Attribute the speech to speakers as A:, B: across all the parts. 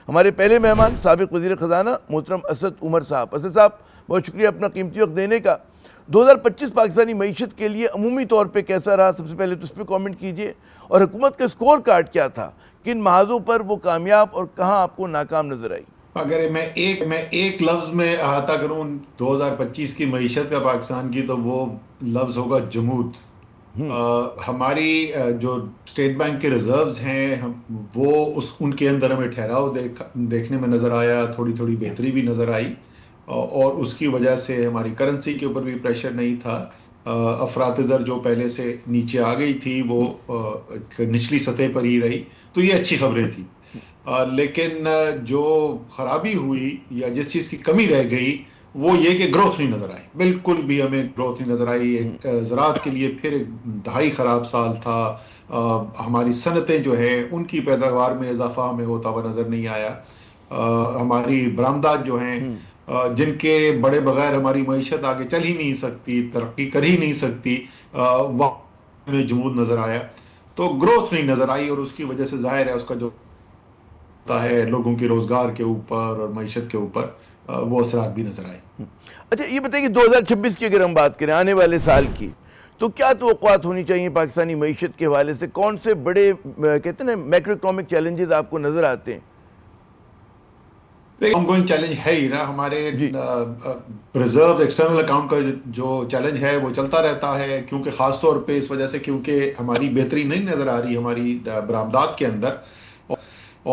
A: ہمارے پہلے مہمان سابق وزیر خزانہ محترم اسد عمر صاحب. اسد صاحب بہت شکریہ اپنا قیمتی وقت دینے کا. 2025 پاکستانی معیشت کے لیے عمومی طور پہ کیسا رہا؟ سب سے پہلے تو اس پہ کامنٹ کیجئے. اور حکومت کا سکور کارڈ کیا تھا؟ کن محاذوں پر وہ کامیاب اور کہاں آپ کو ناکام نظر آئی؟
B: اگر میں ایک لفظ میں احاطہ کروں 2025 کی معیشت کا پاکستان کی، تو وہ لفظ ہوگا جمود. ہماری جو اسٹیٹ بینک کے ریزروز ہیں وہ ان کے اندر ہمیں ٹھہراؤ دیکھنے میں نظر آیا، تھوڑی بہتری بھی نظر آئی، اور اس کی وجہ سے ہماری کرنسی کے اوپر بھی پریشر نہیں تھا. افراط زر جو پہلے سے نیچے آ گئی تھی وہ نچلی سطح پر ہی رہی، تو یہ اچھی خبریں تھیں. لیکن جو خرابی ہوئی یا جس چیز کی کمی رہ گئی وہ یہ کہ گروتھ نہیں نظر آئی. بالکل بھی ہمیں گروتھ نہیں نظر آئی. زراعت کے لیے پھر ایک انتہائی خراب سال تھا. ہماری صنعتیں جو ہیں ان کی پیداوار میں اضافہ ہمیں ہوتا ہوا نظر نہیں آیا. ہماری برآمدات جو ہیں جن کے بڑے بغیر ہماری معیشت آگے چل ہی نہیں سکتی، ترقی کر ہی نہیں سکتی، وہاں میں جمود نظر آیا. تو گروتھ نہیں نظر آئی، اور اس کی وجہ سے ظاہر ہے اس کا جو ہوتا ہے لوگوں کے روزگار کے اوپر اور معیشت کے اوپر وہ اثرات بھی نظر آئے.
A: اچھا یہ بتائیے کہ 2026 کی اگر ہم بات کریں آنے والے سال کی، تو کیا توقعات ہونی چاہیے پاکستانی معیشت کے حوالے سے؟ کون سے بڑے کہتے ہیں نا میکرو اکنامک چیلنجز آپ کو نظر آتے ہیں؟
B: آن گوئنگ چیلنج ہے ہی نا. ہمارے ریزرو ایکسٹرنل اکاؤنٹ کا جو چیلنج ہے وہ چلتا رہتا ہے، کیونکہ خاص طور پہ اس وجہ سے کیونکہ ہماری بہتری نہیں نظر آ رہی ہماری برآمدات کے اندر.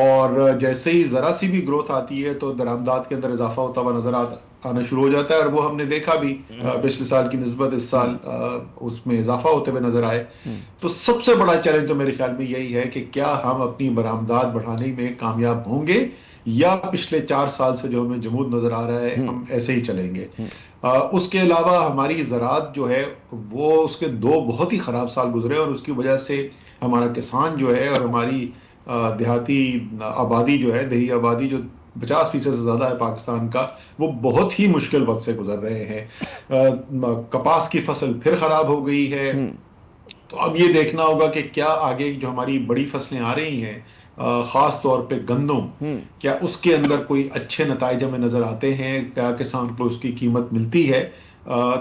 B: اور جیسے ہی ذرا سی بھی گروتھ آتی ہے تو درآمدات کے اندر اضافہ ہوتا ہوا نظر آنا شروع ہو جاتا ہے، اور وہ ہم نے دیکھا بھی پچھلے سال کی نسبت اس سال اس میں اضافہ ہوتے ہوئے نظر آئے. تو سب سے بڑا چیلنج تو میرے خیال میں یہی ہے کہ کیا ہم اپنی برآمدات بڑھانے میں کامیاب ہوں گے، یا پچھلے 4 سال سے جو ہمیں جمود نظر آ رہا ہے ہم ایسے ہی چلیں گے. اس کے علاوہ ہماری زراعت جو ہے وہ اس کے 2 بہت ہی خراب سال گزرے، اور اس کی وجہ سے ہمارا کسان جو ہے اور ہماری دیہاتی آبادی جو ہے، دیہی آبادی جو 50% سے زیادہ ہے پاکستان کا، وہ بہت ہی مشکل وقت سے گزر رہے ہیں. کپاس کی فصل پھر خراب ہو گئی ہے. تو اب یہ دیکھنا ہوگا کہ کیا آگے جو ہماری بڑی فصلیں آ رہی ہیں، خاص طور پہ گندم، کیا اس کے اندر کوئی اچھے نتائج ہمیں نظر آتے ہیں، کیا کسان کو اس کی قیمت ملتی ہے.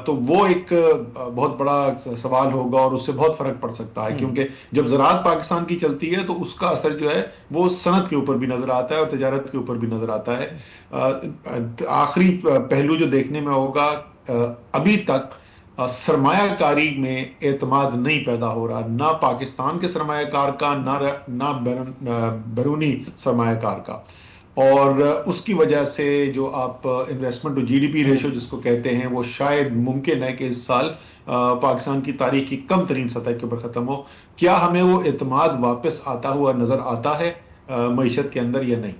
B: تو وہ ایک بہت بڑا سوال ہوگا، اور اس سے بہت فرق پڑ سکتا ہے، کیونکہ جب زراعت پاکستان کی چلتی ہے تو اس کا اثر جو ہے وہ صنعت کے اوپر بھی نظر آتا ہے اور تجارت کے اوپر بھی نظر آتا ہے. آخری پہلو جو دیکھنے میں ہوگا، ابھی تک سرمایہ کاری میں اعتماد نہیں پیدا ہو رہا، نہ پاکستان کے سرمایہ کار کا، نہ بیرونی سرمایہ کار کا. اور اس کی وجہ سے جو آپ انویسٹمنٹ ٹو GDP ریشو جس کو کہتے ہیں، وہ شاید ممکن ہے کہ اس سال پاکستان کی تاریخ کی کم ترین سطح کے اوپر ختم ہو. کیا ہمیں وہ اعتماد واپس آتا ہوا نظر آتا ہے معیشت کے اندر یا نہیں؟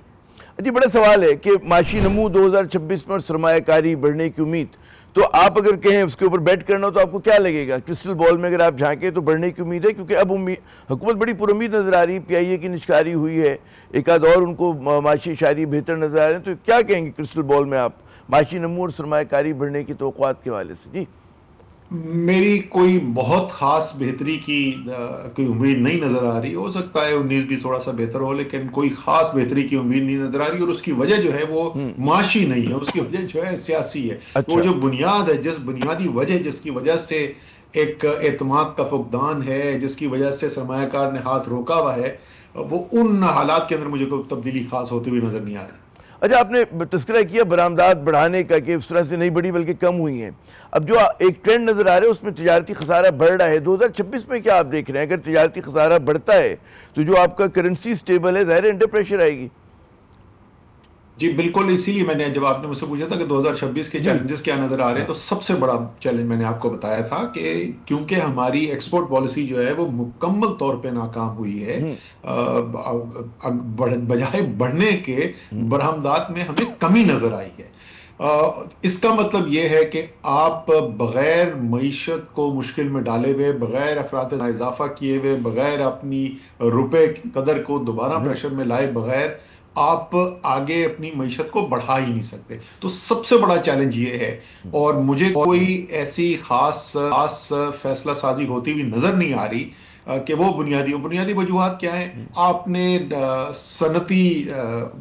A: جی بڑا سوال ہے کہ معاشی نمو 2026 میں اور سرمایہ کاری بڑھنے کی امید، تو آپ اگر کہیں اس کے اوپر بیٹ کرنا ہو تو آپ کو کیا لگے گا؟ کرسٹل بال میں اگر آپ جھانکیں تو بڑھنے کی امید ہے، کیونکہ اب حکومت بڑی پر امید نظر آ رہی ہے. PIA کی نشکاری ہوئی ہے، ایک آدھ اور ان کو معاشی اشاریے بہتر نظر آ رہے ہیں. تو کیا کہیں گے کرسٹل بال میں آپ معاشی نمو اور سرمایہ کاری بڑھنے کی توقعات کے حوالے سے؟ جی
B: میری کوئی بہت خاص بہتری کی کوئی امید نہیں نظر آ رہی. ہو سکتا ہے 19 بھی تھوڑا سا بہتر ہو، لیکن کوئی خاص بہتری کی امید نہیں نظر آ رہی. اور اس کی وجہ جو ہے وہ معاشی نہیں ہے، اس کی وجہ جو ہے سیاسی ہے. وہ جو بنیاد ہے، جس بنیادی وجہ جس کی وجہ سے ایک اعتماد کا فقدان ہے، جس کی وجہ سے سرمایہ کار نے ہاتھ روکا ہوا ہے، وہ ان حالات کے اندر مجھے کوئی تبدیلی خاص ہوتی ہوئی نظر نہیں آ رہی.
A: اچھا آپ نے تذکرہ کیا برآمدات بڑھانے کا کہ اس طرح سے نہیں بڑھی بلکہ کم ہوئی ہیں. اب جو ایک ٹرینڈ نظر آ رہا ہے اس میں تجارتی خسارہ بڑھ رہا ہے. 2026 میں کیا آپ دیکھ رہے ہیں؟ اگر تجارتی خسارہ بڑھتا ہے تو جو آپ کا کرنسی سٹیبل ہے ظاہر انڈر پریشر آئے گی.
B: جی بالکل، اسی لیے میں نے جب آپ نے مجھ سے پوچھا تھا کہ 2026 کے چیلنجز کیا نظر آ رہے ہیں، تو سب سے بڑا چیلنج میں نے آپ کو بتایا تھا کہ کیونکہ ہماری ایکسپورٹ پالیسی جو ہے وہ مکمل طور پہ ناکام ہوئی ہے. بجائے بڑھنے کے برآمدات میں ہمیں کمی نظر آئی ہے. اس کا مطلب یہ ہے کہ آپ بغیر معیشت کو مشکل میں ڈالے ہوئے، بغیر افراط میں اضافہ کیے ہوئے، بغیر اپنی روپے کی قدر کو دوبارہ پریشر میں لائے بغیر آپ آگے اپنی معیشت کو بڑھا ہی نہیں سکتے. تو سب سے بڑا چیلنج یہ ہے، اور مجھے کوئی ایسی خاص فیصلہ سازی ہوتی ہوئی نظر نہیں آ رہی کہ وہ بنیادی وجوہات کیا ہیں؟ آپ نے صنعتی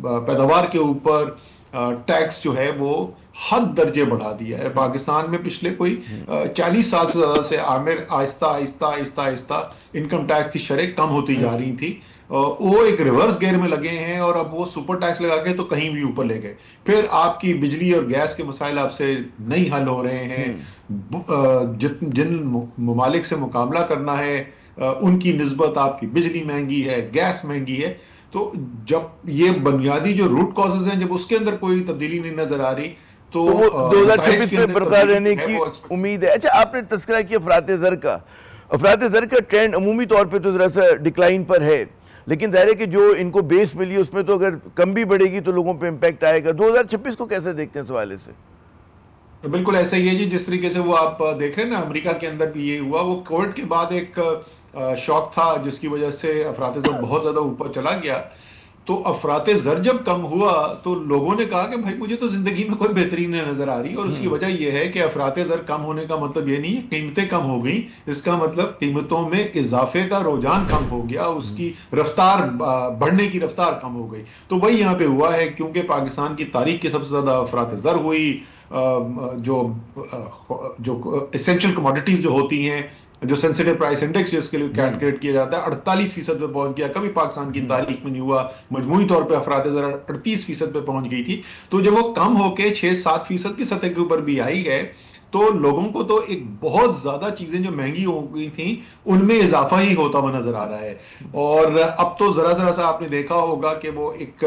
B: پیداوار کے اوپر ٹیکس جو ہے وہ حد درجے بڑھا دیا ہے۔ پاکستان میں پچھلے کوئی 40 سال سے زیادہ سے آہستہ آہستہ آہستہ آہستہ انکم ٹیکس کی شرح کم ہوتی جا رہی تھی، وہ ایک ریورس گیئر میں لگے ہیں اور اب وہ سپر ٹیکس لگا کے تو کہیں بھی اوپر لے گئے۔ پھر آپ کی بجلی اور گیس کے مسائل آپ سے نہیں حل ہو رہے ہیں، جن ممالک سے مقابلہ کرنا ہے ان کی نسبت آپ کی بجلی مہنگی ہے، گیس مہنگی ہے۔ تو جب یہ بنیادی جو روٹ کازز ہیں، جب اس کے اندر کوئی تبدیلی نہیں نظر آ رہی تو
A: وہ 2026 میں برقرار
B: تبدیلی
A: رہنے
B: ہے
A: کی
B: وہ
A: امید ہے۔ اچھا، آپ نے تذکرہ کیا افراط زر کا۔ افراط زر کا ٹرینڈ عمومی طور پہ تو ذرا سا ڈکلائن پر ہے، لیکن ظاہر ہے کہ جو ان کو بیس ملی اس میں تو اگر کم بھی بڑھے گی تو لوگوں پہ امپیکٹ آئے گا۔ 2026 کو کیسے دیکھتے ہیں اس حوالے سے؟
B: بالکل ایسا ہی ہے جی، جس طریقے سے وہ آپ دیکھ رہے ہیں نا، امریکہ کے اندر بھی یہ ہوا، وہ کووڈ کے بعد ایک شاک تھا جس کی وجہ سے افراط زر بہت زیادہ اوپر چلا گیا۔ تو افراط زر جب کم ہوا تو لوگوں نے کہا کہ بھائی مجھے تو زندگی میں کوئی بہتری نہیں نظر آ رہی، اور اس کی وجہ یہ ہے کہ افراط زر کم ہونے کا مطلب یہ نہیں ہے قیمتیں کم ہو گئیں، اس کا مطلب قیمتوں میں اضافے کا رجحان کم ہو گیا، اس کی رفتار بڑھنے کی رفتار کم ہو گئی۔ تو وہی یہاں پہ ہوا ہے، کیونکہ پاکستان کی تاریخ کی سب سے زیادہ افراط زر ہوئی۔ جو اسینشل کموڈیٹیز جو ہوتی ہیں، جو سینسیٹیو پرائس انڈیکس جس کے لیے کیلکولیٹ کیا جاتا ہے، 48% پہ پہنچ گیا، کبھی پاکستان کی تاریخ میں نہیں ہوا۔ مجموعی طور پہ افراط زر 38% پہ پہنچ گئی تھی۔ تو جب وہ کم ہو کے 6-7% کی سطح کے اوپر بھی آئی ہے تو لوگوں کو تو ایک بہت زیادہ چیزیں جو مہنگی ہو گئی تھیں ان میں اضافہ ہی ہوتا ہوا نظر آ رہا ہے۔ اور اب تو ذرا سا آپ نے دیکھا ہوگا کہ وہ ایک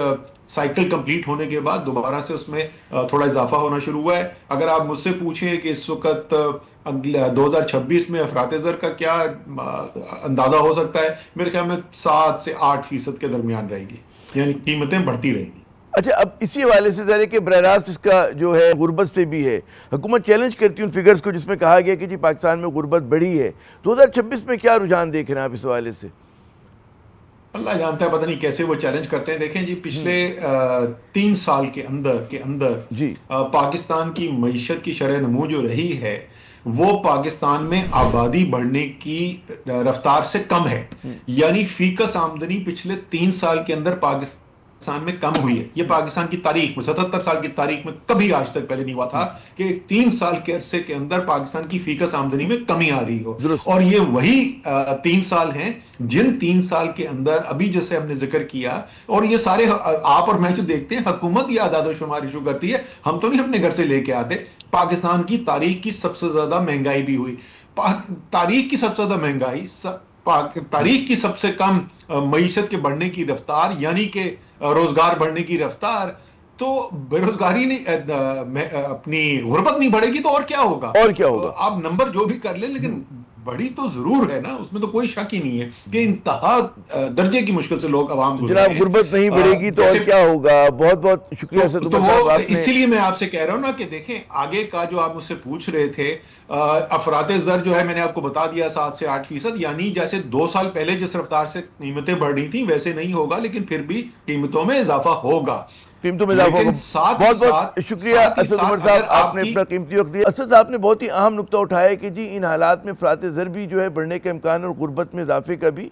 B: سائیکل کمپلیٹ ہونے کے بعد دوبارہ سے اس میں تھوڑا اضافہ ہونا شروع ہوا ہے۔ اگر آپ مجھ سے پوچھیں کہ اس وقت 2026 میں افراط زر کا کیا اندازہ ہو سکتا ہے، میرے خیال میں 7 سے 8% کے درمیان رہے گی، یعنی قیمتیں بڑھتی رہیں گی۔
A: اچھا، اب اسی حوالے سے ظاہر ہے کہ براہ راست اس کا جو ہے غربت سے بھی ہے، حکومت چیلنج کرتی ہے ان فگرز کو جس میں کہا گیا کہ جی پاکستان میں غربت بڑھی ہے۔ 2026 میں کیا رجحان دیکھ رہے ہیں آپ اس حوالے سے؟
B: اللہ جانتا ہے، پتہ نہیں کیسے وہ چیلنج کرتے ہیں۔ دیکھیں جی، پچھلے 3 سال کے اندر
A: جی،
B: پاکستان کی معیشت کی شرح نمو جو رہی ہے وہ پاکستان میں آبادی بڑھنے کی رفتار سے کم ہے، یعنی فی کس آمدنی پچھلے 3 سال کے اندر پاکستان میں کم ہوئی ہے۔ یہ پاکستان کی تاریخ میں 77 سال کی تاریخ میں کبھی آج تک پہلے نہیں ہوا تھا کہ 3 سال کے عرصے کے اندر پاکستان کی فی کس آمدنی میں کمی آ رہی ہو۔
A: درست۔
B: اور یہ وہی 3 سال ہیں جن 3 سال کے اندر ابھی جیسے ہم نے ذکر کیا، اور یہ سارے آپ اور میں جو دیکھتے ہیں، حکومت یہ اعداد و شمار ایشو کرتی ہے، ہم تو نہیں اپنے گھر سے لے کے آتے۔ پاکستان کی تاریخ کی سب سے زیادہ مہنگائی بھی ہوئی، تاریخ کی سب سے زیادہ مہنگائی، تاریخ کی سب سے کم معیشت کے بڑھنے کی رفتار، یعنی کہ روزگار بڑھنے کی رفتار۔ تو بے روزگاری نہیں، اپنی غربت نہیں بڑھے گی تو اور کیا ہوگا؟
A: اور کیا ہوگا؟
B: آپ نمبر جو بھی کر لیں، لیکن بڑی تو ضرور ہے نا، اس میں تو کوئی شک ہی نہیں ہے کہ انتہا درجے کی مشکل سے لوگ عوام گزرے ہیں۔
A: جناب، غربت نہیں بڑھے گی تو اور کیا ہوگا؟ بہت بہت شکریہ اسد عمر صاحب، آپ نے
B: اسی لیے میں آپ سے کہہ رہا ہوں نا کہ دیکھیں آگے کا جو آپ مجھ سے پوچھ رہے تھے، افراط زر جو ہے میں نے آپ کو بتا دیا 7 سے 8%، یعنی جیسے 2 سال پہلے جس رفتار سے قیمتیں بڑھ رہی تھیں ویسے نہیں ہوگا، لیکن پھر بھی قیمتوں میں اضافہ ہوگا۔
A: قیمتوں میں اضافہ ہوگا۔ بہت بہت شکریہ اسد عمر صاحب، آپ نے اپنا قیمتی وقت دیا۔ اسد صاحب نے بہت ہی اہم نقطہ اٹھایا کہ جی ان حالات میں افراط زر بھی جو ہے بڑھنے کا امکان اور غربت میں اضافے کا بھی۔